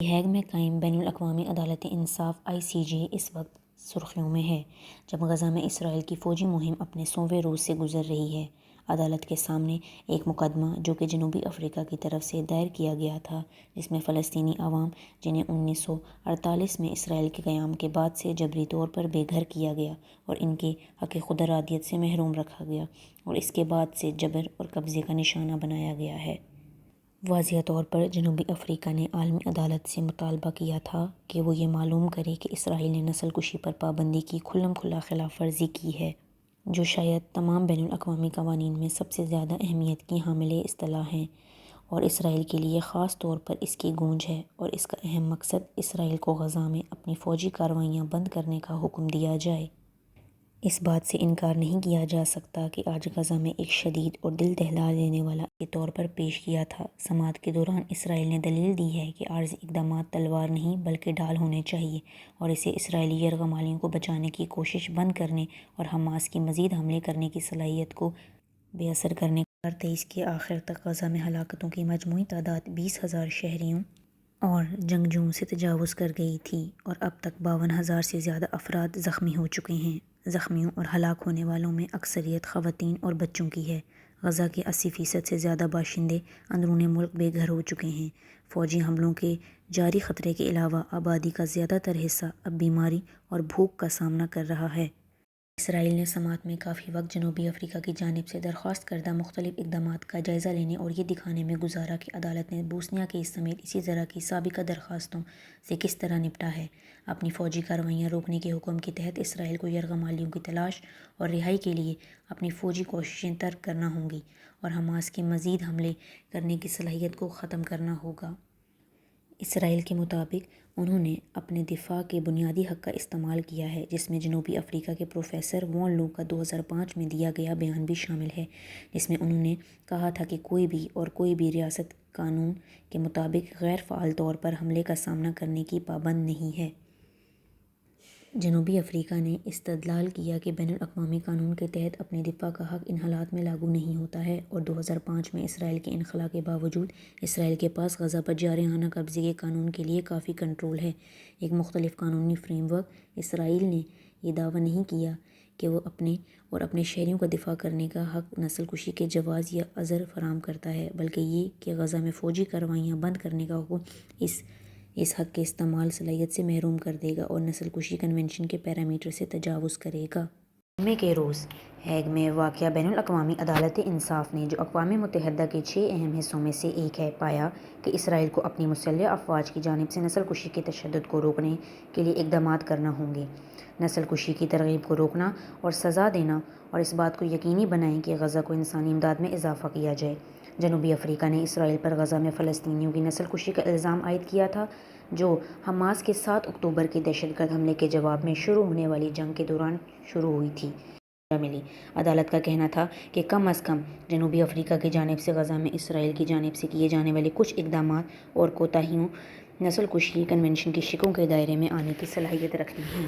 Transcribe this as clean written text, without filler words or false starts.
Hague میں قائم بین الاقوامی عدالت انصاف ICJ اس وقت سرخیوں میں ہے جب غزہ میں اسرائیل کی فوجی مہم اپنے 100ویں روز سے گزر رہی ہے۔ عدالت کے سامنے ایک مقدمہ جو کہ جنوبی افریقہ کی طرف سے دائر کیا گیا تھا، جس میں فلسطینی عوام جنہیں 1948 میں اسرائیل کے قیام کے بعد سے جبری طور پر بے گھر کیا گیا اور ان کے حق خود ارادیت سے محروم رکھا گیا اور اس کے بعد سے جبر اور قبضے کا نشانہ بنایا گیا ہے۔ واضح طور پر جنوبی افریقہ نے عالمی عدالت سے مطالبہ کیا تھا کہ وہ یہ معلوم کرے کہ اسرائیل نے نسل کشی پر پابندی کی کھلم کھلا خلاف ورزی کی ہے، جو شاید تمام بین الاقوامی قوانین میں سب سے زیادہ اہمیت کی حامل اصطلاح ہے اور اسرائیل کے لیے خاص طور پر اس کی گونج ہے، اور اس کا اہم مقصد اسرائیل کو غزہ میں اپنی فوجی کارروائیاں بند کرنے کا حکم دیا جائے۔ اس بات سے انکار نہیں کیا جا سکتا کہ آج غزہ میں ایک شدید اور دل دہلا دینے والا کے طور پر پیش کیا تھا۔ سماعت کے دوران اسرائیل نے دلیل دی ہے کہ عارضی اقدامات تلوار نہیں بلکہ ڈھال ہونے چاہیے اور اسے اسرائیلی یرغمالیوں کو بچانے کی کوشش بند کرنے اور حماس کی مزید حملے کرنے کی صلاحیت کو بے اثر کرنے 2023 کے آخر تک غزہ میں ہلاکتوں کی مجموعی تعداد 20,000 شہریوں اور جنگجوؤں سے تجاوز کر گئی تھی اور اب تک 52,000 سے زیادہ افراد زخمی ہو چکے ہیں۔ زخمیوں اور ہلاک ہونے والوں میں اکثریت خواتین اور بچوں کی ہے۔ غزہ کے 80% سے زیادہ باشندے اندرون ملک بے گھر ہو چکے ہیں۔ فوجی حملوں کے جاری خطرے کے علاوہ آبادی کا زیادہ تر حصہ اب بیماری اور بھوک کا سامنا کر رہا ہے۔ اسرائیل نے سماعت میں کافی وقت جنوبی افریقہ کی جانب سے درخواست کردہ مختلف اقدامات کا جائزہ لینے اور یہ دکھانے میں گزارا کہ عدالت نے بوسنیا کیس سمیت اسی طرح کی سابقہ درخواستوں سے کس طرح نپٹا ہے۔ اپنی فوجی کارروائیاں روکنے کے حکم کے تحت اسرائیل کو یرغمالیوں کی تلاش اور رہائی کے لیے اپنی فوجی کوششیں ترک کرنا ہوں گی اور حماس کی مزید حملے کرنے کی صلاحیت کو ختم کرنا ہوگا۔ اسرائیل کے مطابق انہوں نے اپنے دفاع کے بنیادی حق کا استعمال کیا ہے، جس میں جنوبی افریقہ کے پروفیسر وان لو کا 2005 میں دیا گیا بیان بھی شامل ہے، جس میں انہوں نے کہا تھا کہ کوئی بھی ریاست قانون کے مطابق غیر فعال طور پر حملے کا سامنا کرنے کی پابند نہیں ہے۔ جنوبی افریقہ نے استدلال کیا کہ بین الاقوامی قانون کے تحت اپنے دفاع کا حق ان حالات میں لاگو نہیں ہوتا ہے اور 2005 میں اسرائیل کے انخلا کے باوجود اسرائیل کے پاس غزہ پر جارحانہ قبضے کے قانون کے لیے کافی کنٹرول ہے۔ ایک مختلف قانونی فریم ورک اسرائیل نے یہ دعویٰ نہیں کیا کہ وہ اپنے اور اپنے شہریوں کا دفاع کرنے کا حق نسل کشی کے جواز یا عذر فراہم کرتا ہے، بلکہ یہ کہ غزہ میں فوجی کارروائیاں بند کرنے کا حکم اس حق کے استعمال صلاحیت سے محروم کر دے گا اور نسل کشی کنونشن کے پیرامیٹر سے تجاوز کرے گا۔ جمعے کے روز ہیگ میں واقع بین الاقوامی عدالت انصاف نے، جو اقوام متحدہ کے 6 اہم حصوں میں سے ایک ہے، پایا کہ اسرائیل کو اپنی مسلح افواج کی جانب سے نسل کشی کے تشدد کو روکنے کے لیے اقدامات کرنا ہوں گے۔ نسل کشی کی ترغیب کو روکنا اور سزا دینا اور اس بات کو یقینی بنائیں کہ غزہ کو انسانی امداد میں اضافہ کیا جائے۔ جنوبی افریقہ نے اسرائیل پر غزہ میں فلسطینیوں کی نسل کشی کا الزام عائد کیا تھا، جو حماس کے 7 اکتوبر کے دہشت گرد حملے کے جواب میں شروع ہونے والی جنگ کے دوران شروع ہوئی تھی۔ ملی عدالت کا کہنا تھا کہ کم از کم جنوبی افریقہ کی جانب سے غزہ میں اسرائیل کی جانب سے کیے جانے والے کچھ اقدامات اور کوتاہیوں نسل کشی کنونشن کی شقوں کے دائرے میں آنے کی صلاحیت رکھتی ہیں۔